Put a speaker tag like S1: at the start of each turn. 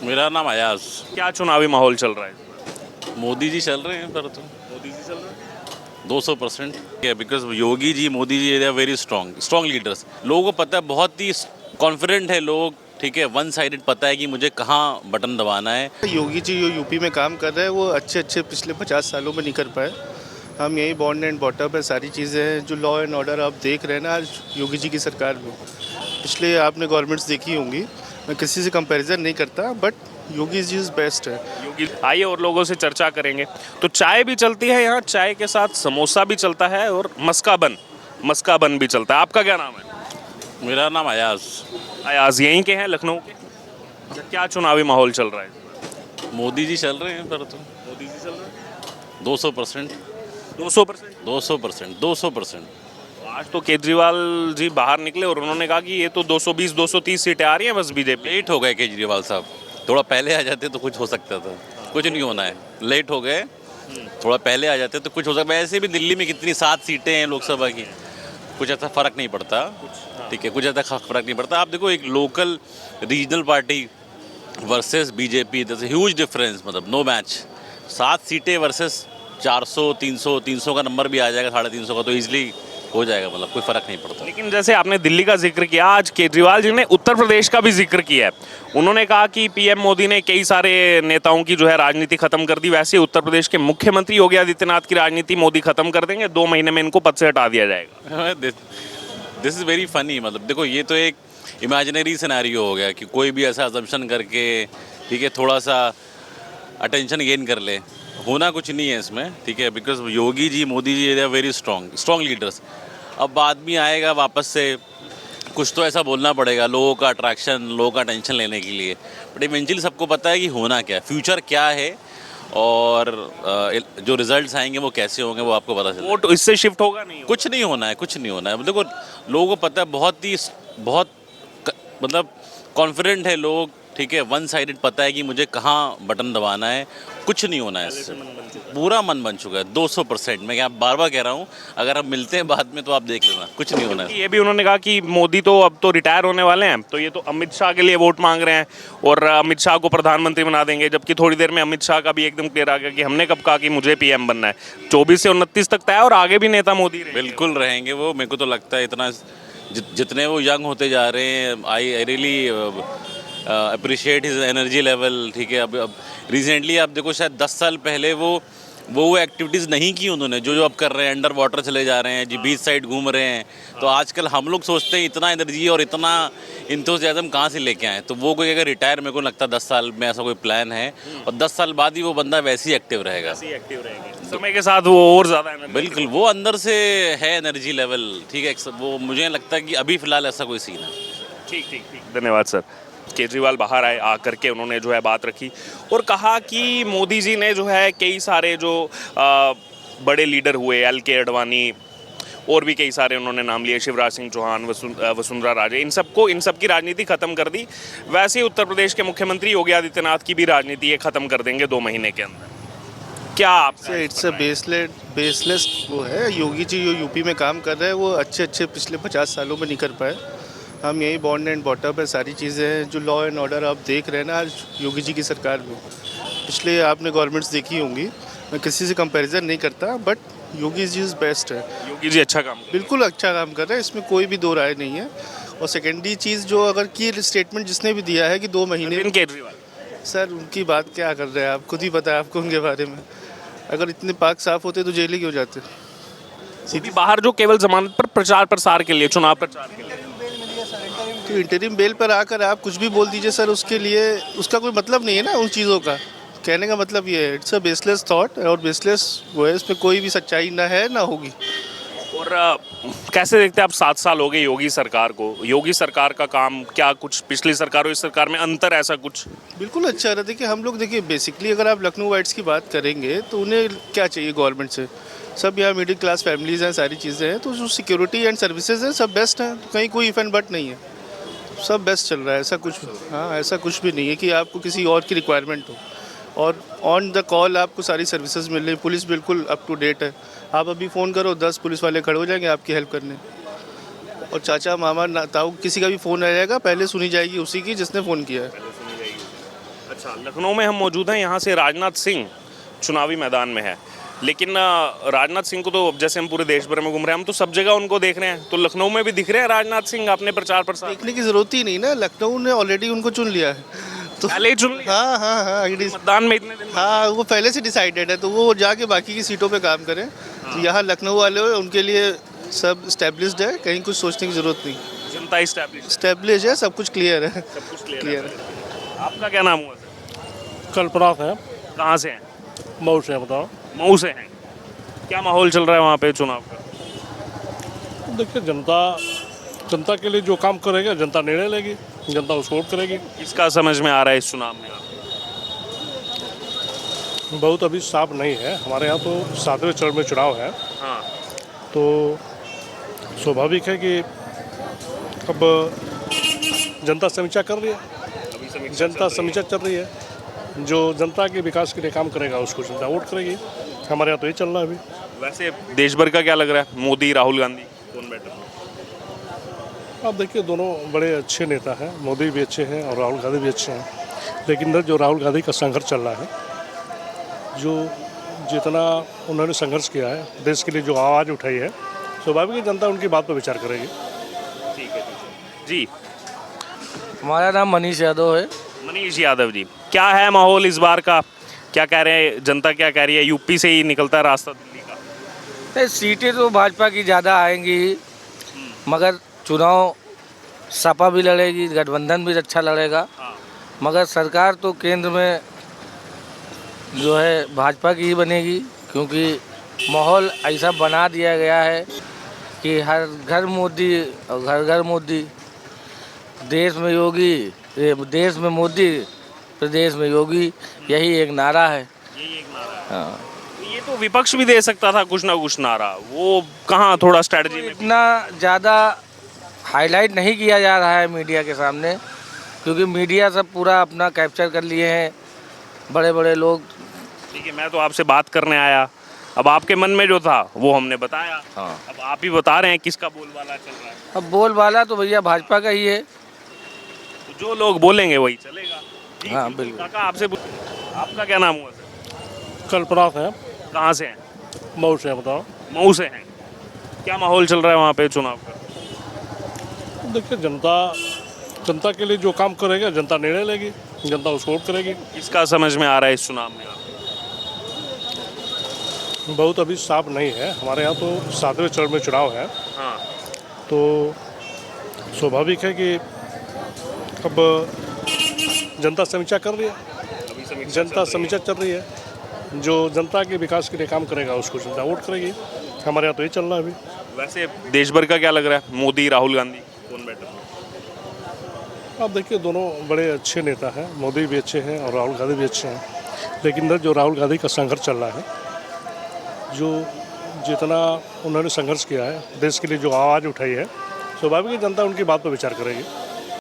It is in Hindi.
S1: मेरा नाम अयाज।
S2: क्या चुनावी माहौल चल रहा है?
S1: मोदी जी चल रहे हैं पर तो
S2: मोदी जी चल रहे हैं।
S1: 200% because Yogi ji Modi ji they are very strong leaders. लोगों को पता है, बहुत ही कॉन्फिडेंट है लोग। ठीक है, वन साइडेड पता है कि मुझे कहाँ बटन दबाना है।
S3: योगी जी जो यूपी में काम कर रहे हैं वो अच्छे पिछले 50 सालों में नहीं कर पाए। हम यही बॉर्न एंड बॉटअप है, सारी चीज़ें हैं। जो लॉ एंड ऑर्डर आप देख रहे हैं ना आज योगी जी की सरकार में, पिछले आपने गवर्नमेंट्स देखी होंगी, मैं किसी से कंपैरिजन नहीं करता, but Yogi ji is best है।
S2: योगी आइए और लोगों से चर्चा करेंगे। तो चाय भी चलती है यहाँ, चाय के साथ समोसा भी चलता है और मस्का बन भी चलता है। आपका क्या नाम है?
S1: मेरा नाम अयाज।
S2: अयाज यहीं के हैं, लखनऊ के? अच्छा, क्या चुनावी माहौल चल रहा है?
S1: मोदी जी चल रहे हैं पर तो
S2: मोदी जी चल रहे हैं।
S1: 200%।
S2: 200%।
S1: 200%।
S2: आज तो केजरीवाल जी बाहर निकले और उन्होंने कहा कि ये तो 220-230 सीटें आ रही हैं बस बीजेपी।
S1: लेट हो गए केजरीवाल साहब, थोड़ा पहले आ जाते तो कुछ हो सकता था। कुछ नहीं होना है, लेट हो गए। थोड़ा पहले आ जाते तो कुछ हो सकता है। ऐसे भी दिल्ली में कितनी 7 सीटें हैं लोकसभा की, कुछ ऐसा फ़र्क नहीं पड़ता। ठीक है, कुछ ऐसा फ़र्क नहीं पड़ता। आप देखो, एक local regional party versus BJP, दस ह्यूज डिफरेंस, मतलब नो मैच। 7 सीटें वर्सेस 400, 300 का नंबर भी आ जाएगा, 350 का, तो ईजिली हो जाएगा। मतलब कोई फ़र्क नहीं पड़ता।
S2: लेकिन जैसे आपने दिल्ली का जिक्र किया, आज केजरीवाल जी ने उत्तर प्रदेश का भी जिक्र किया है। उन्होंने कहा कि पीएम मोदी ने कई सारे नेताओं की जो है राजनीति खत्म कर दी, वैसे उत्तर प्रदेश के मुख्यमंत्री योगी आदित्यनाथ की राजनीति मोदी खत्म कर देंगे, 2 महीने में इनको पद से हटा दिया जाएगा।
S1: This is very funny. मतलब देखो, ये तो एक इमेजिनरी सिनेरियो हो गया कि कोई भी ऐसा अजम्पशन करके, ठीक है, थोड़ा सा अटेंशन गेन कर ले। होना कुछ नहीं है इसमें, ठीक है, because Yogi ji Modi ji they are very strong leaders. अब आदमी आएगा वापस से, कुछ तो ऐसा बोलना पड़ेगा लोगों का अट्रैक्शन, लोगों का अटेंशन लेने के लिए। बट इवेंचुअली सबको पता है कि होना क्या है, फ्यूचर क्या है, और जो रिजल्ट्स आएंगे वो कैसे होंगे वो आपको पता चलेगा।
S2: वोट इससे शिफ्ट होगा नहीं?
S1: कुछ नहीं होना है, कुछ नहीं होना है। देखो, लोगों को पता है, बहुत मतलब कॉन्फिडेंट है लोग। ठीक है, वन साइडेड पता है कि मुझे कहाँ बटन दबाना है। कुछ नहीं होना है इससे, पूरा मन बन चुका है 200%। मैं क्या बार बार कह रहा हूँ, अगर हम मिलते हैं बाद में तो आप देख लेना, कुछ नहीं होना है।
S2: ये भी उन्होंने कहा कि मोदी तो अब तो रिटायर होने वाले हैं, तो ये तो अमित शाह के लिए वोट मांग रहे हैं और अमित शाह को प्रधानमंत्री बना देंगे, जबकि थोड़ी देर में अमित शाह का भी एकदम क्लियर आ गया कि हमने कब कहा कि मुझे पीएम बनना है। 24 से 29 तक तय, और आगे भी नेता मोदी रहेंगे।
S1: बिल्कुल रहेंगे वो। मेरे को तो लगता है इतना जितने वो यंग होते जा रहे हैं, I really appreciate his energy level. ठीक है, अब रिसेंटली आप देखो, शायद 10 साल पहले वो एक्टिविटीज़ नहीं की उन्होंने जो अब कर रहे हैं। अंडर वाटर चले जा रहे हैं जी, बीच साइड घूम रहे हैं। तो आजकल हम लोग सोचते हैं इतना एनर्जी और इतना इंथुसियाज्म कहाँ से लेके आए। तो वो कोई अगर रिटायर, मेरे को लगता है 10 साल में ऐसा कोई प्लान है, और 10 साल बाद ही वो बंदा वैसे ही एक्टिव रहेगा।
S2: समय के साथ वो और ज़्यादा
S1: बिल्कुल, वो अंदर से है एनर्जी लेवल। ठीक है, वो मुझे लगता है कि अभी फ़िलहाल ऐसा कोई सीन है।
S2: ठीक। धन्यवाद सर। केजरीवाल बाहर आए, आकर के उन्होंने जो है बात रखी और कहा कि मोदी जी ने जो है कई सारे जो बड़े लीडर हुए, एल.के. अडवाणी और भी कई सारे उन्होंने नाम लिए, शिवराज सिंह चौहान, वसुंधरा राजे, इन सब की राजनीति खत्म कर दी। वैसे ही उत्तर प्रदेश के मुख्यमंत्री योगी आदित्यनाथ की भी राजनीति ये खत्म कर देंगे 2 महीने के अंदर। क्या आप?
S3: इट्स अ बेसलेस वो है। योगी जी जो यूपी में काम कर रहे हैं वो अच्छे पिछले 50 सालों में नहीं कर पाए। हम यही बॉर्न एंड बॉटअप है, सारी चीज़ें हैं। जो लॉ एंड ऑर्डर आप देख रहे हैं ना आज योगी जी की सरकार में, पिछले आपने गवर्नमेंट्स देखी होंगी, मैं किसी से कंपैरिजन नहीं करता, but Yogi ji is best है।
S2: योगी जी अच्छा काम कर रहे हैं।
S3: बिल्कुल अच्छा काम कर रहे हैं, इसमें कोई भी दो राय नहीं है। और सेकेंडरी चीज़ जो अगर की स्टेटमेंट जिसने भी दिया है कि 2 महीने,
S2: अरविंद केजरीवाल
S3: सर उनकी बात क्या कर रहे हैं आप, खुद ही पता है आपको उनके बारे में। अगर इतने पाक साफ होते तो जेल ही क्यों जाते।
S2: सीधी बाहर जो केवल जमानत पर प्रचार प्रसार के लिए, चुनाव प्रचार के लिए।
S3: तो इंटरिम बेल पर आकर आप कुछ भी बोल दीजिए सर, उसके लिए उसका कोई मतलब नहीं है ना उन चीज़ों का। कहने का मतलब ये है, इट्स अ बेसलेस थॉट, और बेसलेस वो है, इसमें कोई भी सच्चाई ना है ना होगी।
S2: और कैसे देखते हैं आप, 7 साल हो गए योगी सरकार को, योगी सरकार का काम क्या कुछ पिछली सरकार और इस सरकार में अंतर ऐसा कुछ?
S3: बिल्कुल अच्छा रहा। देखिए हम लोग, देखिए बेसिकली अगर आप लखनऊ वाइट्स की बात करेंगे तो उन्हें क्या चाहिए गवर्नमेंट से? सब यहाँ मिडिल क्लास फैमिलीज़ हैं, सारी चीज़ें हैं, तो जो सिक्योरिटी एंड सर्विसेज हैं सब बेस्ट हैं, कहीं कोई इफ एंड बट नहीं है, सब बेस्ट चल रहा है। ऐसा कुछ, हाँ ऐसा कुछ भी नहीं है कि आपको किसी और की रिक्वायरमेंट हो। और ऑन द कॉल आपको सारी सर्विसेज मिल रही, पुलिस बिल्कुल अप टू डेट है। आप अभी फ़ोन करो 10 पुलिस वाले खड़े हो जाएंगे आपकी हेल्प करने। और चाचा मामा ताऊ किसी का भी फ़ोन आ जाएगा, पहले सुनी जाएगी उसी की जिसने फ़ोन किया है।
S2: अच्छा, लखनऊ में हम मौजूद हैं, यहाँ से राजनाथ सिंह चुनावी मैदान में है, लेकिन राजनाथ सिंह को तो अब जैसे हम पूरे देश भर में घूम रहे हैं, हम तो सब जगह उनको देख रहे हैं, तो लखनऊ में भी दिख रहे हैं राजनाथ सिंह अपने प्रचार प्रसार?
S3: देखने की ज़रूरत ही नहीं ना, लखनऊ ने ऑलरेडी उनको चुन लिया है तो
S2: पहले ही चुन लिया?
S3: हाँ हाँ हाँ agreed।
S2: मतदान में इतने दिन
S3: हाँ वो पहले से डिसाइडेड है, तो वो जाके बाकी की सीटों पे काम करें। तो यहाँ लखनऊ वाले उनके लिए सब स्टैब्लिश्ड है, कहीं कुछ सोचने की ज़रूरत नहीं।
S2: जनता इस्टेब्लिश,
S3: स्टैब्लिश है, सब कुछ क्लियर है।
S2: सब कुछ
S3: क्लियर
S2: क्लियर
S3: है।
S2: है। आपका क्या नाम हुआ सर?
S4: कल्पना है,
S2: कहाँ से हैं?
S4: मऊ से बताओ।
S2: मऊ से हैं। क्या माहौल चल रहा है वहाँ पे चुनाव का?
S4: देखिए, जनता के लिए जो काम करेगा जनता निर्णय लेगी, जनता उसको वोट करेगी।
S2: किसका समझ में आ रहा है इस चुनाव में आप?
S4: बहुत अभी साफ नहीं है, हमारे यहाँ तो 7वें चरण में चुनाव है,
S2: हाँ,
S4: तो स्वाभाविक है कि अब जनता समीक्षा कर रही है,
S2: अभी समीक्षा
S4: जनता
S2: चल रही है।
S4: समीक्षा चल रही है, जो जनता के विकास के लिए काम करेगा उसको जनता वोट करेगी। हमारे यहाँ तो ये चल रहा है अभी।
S2: वैसे देश भर का क्या लग रहा है, मोदी राहुल गांधी कौन बेटर?
S4: अब देखिए, दोनों बड़े अच्छे नेता हैं, मोदी भी अच्छे हैं और राहुल गांधी भी अच्छे हैं, लेकिन इधर जो राहुल गांधी का संघर्ष चल रहा है, जो जितना उन्होंने संघर्ष किया है, देश के लिए जो आवाज़ उठाई है, स्वाभाविक है जनता उनकी बात पर विचार करेगी।
S2: ठीक है जी।
S5: हमारा नाम मनीष यादव है।
S2: मनीष यादव जी, क्या है माहौल इस बार का? क्या कह रहे हैं जनता, क्या कह रही है? यूपी से ही निकलता है रास्ता दिल्ली का।
S5: नहीं, सीटें तो भाजपा की ज़्यादा आएंगी, मगर चुनाव सपा भी लड़ेगी, गठबंधन भी अच्छा लड़ेगा,
S2: हाँ।
S5: मगर सरकार तो केंद्र में जो है भाजपा की ही बनेगी, क्योंकि माहौल ऐसा बना दिया गया है कि हर घर मोदी और घर घर मोदी। देश में योगी, देश में मोदी, प्रदेश में योगी, यही एक नारा है।
S2: यही एक नारा है।
S5: हाँ,
S2: ये तो विपक्ष भी दे सकता था कुछ ना कुछ नारा, वो कहाँ थोड़ा स्ट्रेटजी में?
S5: इतना ज़्यादा हाईलाइट नहीं किया जा रहा है मीडिया के सामने, क्योंकि मीडिया सब पूरा अपना कैप्चर कर लिए हैं बड़े बड़े लोग।
S2: ठीक है, मैं तो आपसे बात करने आया, अब आपके मन में जो था वो हमने बताया।
S5: हाँ,
S2: अब आप ही बता रहे हैं किसका बोलबाला चल रहा है।
S5: अब बोलबाला तो भैया भाजपा का ही है।
S2: तो जो लोग बोलेंगे वही चलेगा। जी,
S5: हाँ, बिल्कुल।
S2: काका आपसे आपका क्या नाम हुआ सर?
S4: कल्पना है,
S2: कहाँ से हैं?
S4: मऊ से बताओ।
S2: मऊ से हैं। क्या माहौल चल रहा है वहाँ पे चुनाव का?
S4: देखिए, जनता के लिए जो काम करेगा जनता निर्णय लेगी, जनता उसको वोट करेगी।
S2: किसका समझ में आ रहा है इस चुनाव में आप?
S4: बहुत अभी साफ नहीं है, हमारे यहाँ तो 7वें चरण में चुनाव है,
S2: हाँ,
S4: तो स्वाभाविक है कि अब जनता समीक्षा कर रही है,
S2: अभी समीक्षा
S4: जनता समीक्षा चल रही है, जो जनता के विकास के लिए काम करेगा उसको जनता वोट करेगी। हमारे यहाँ तो ये चल रहा है अभी।
S2: वैसे देश भर का क्या लग रहा है, मोदी राहुल गांधी कौन बेटर?
S4: अब देखिए, दोनों बड़े अच्छे नेता हैं, मोदी भी अच्छे हैं और राहुल गांधी भी अच्छे हैं, लेकिन इधर जो राहुल गांधी का संघर्ष चल रहा है, जो जितना उन्होंने संघर्ष किया है, देश के लिए जो आवाज़ उठाई है, स्वाभाविक है जनता उनकी बात पर विचार करेगी।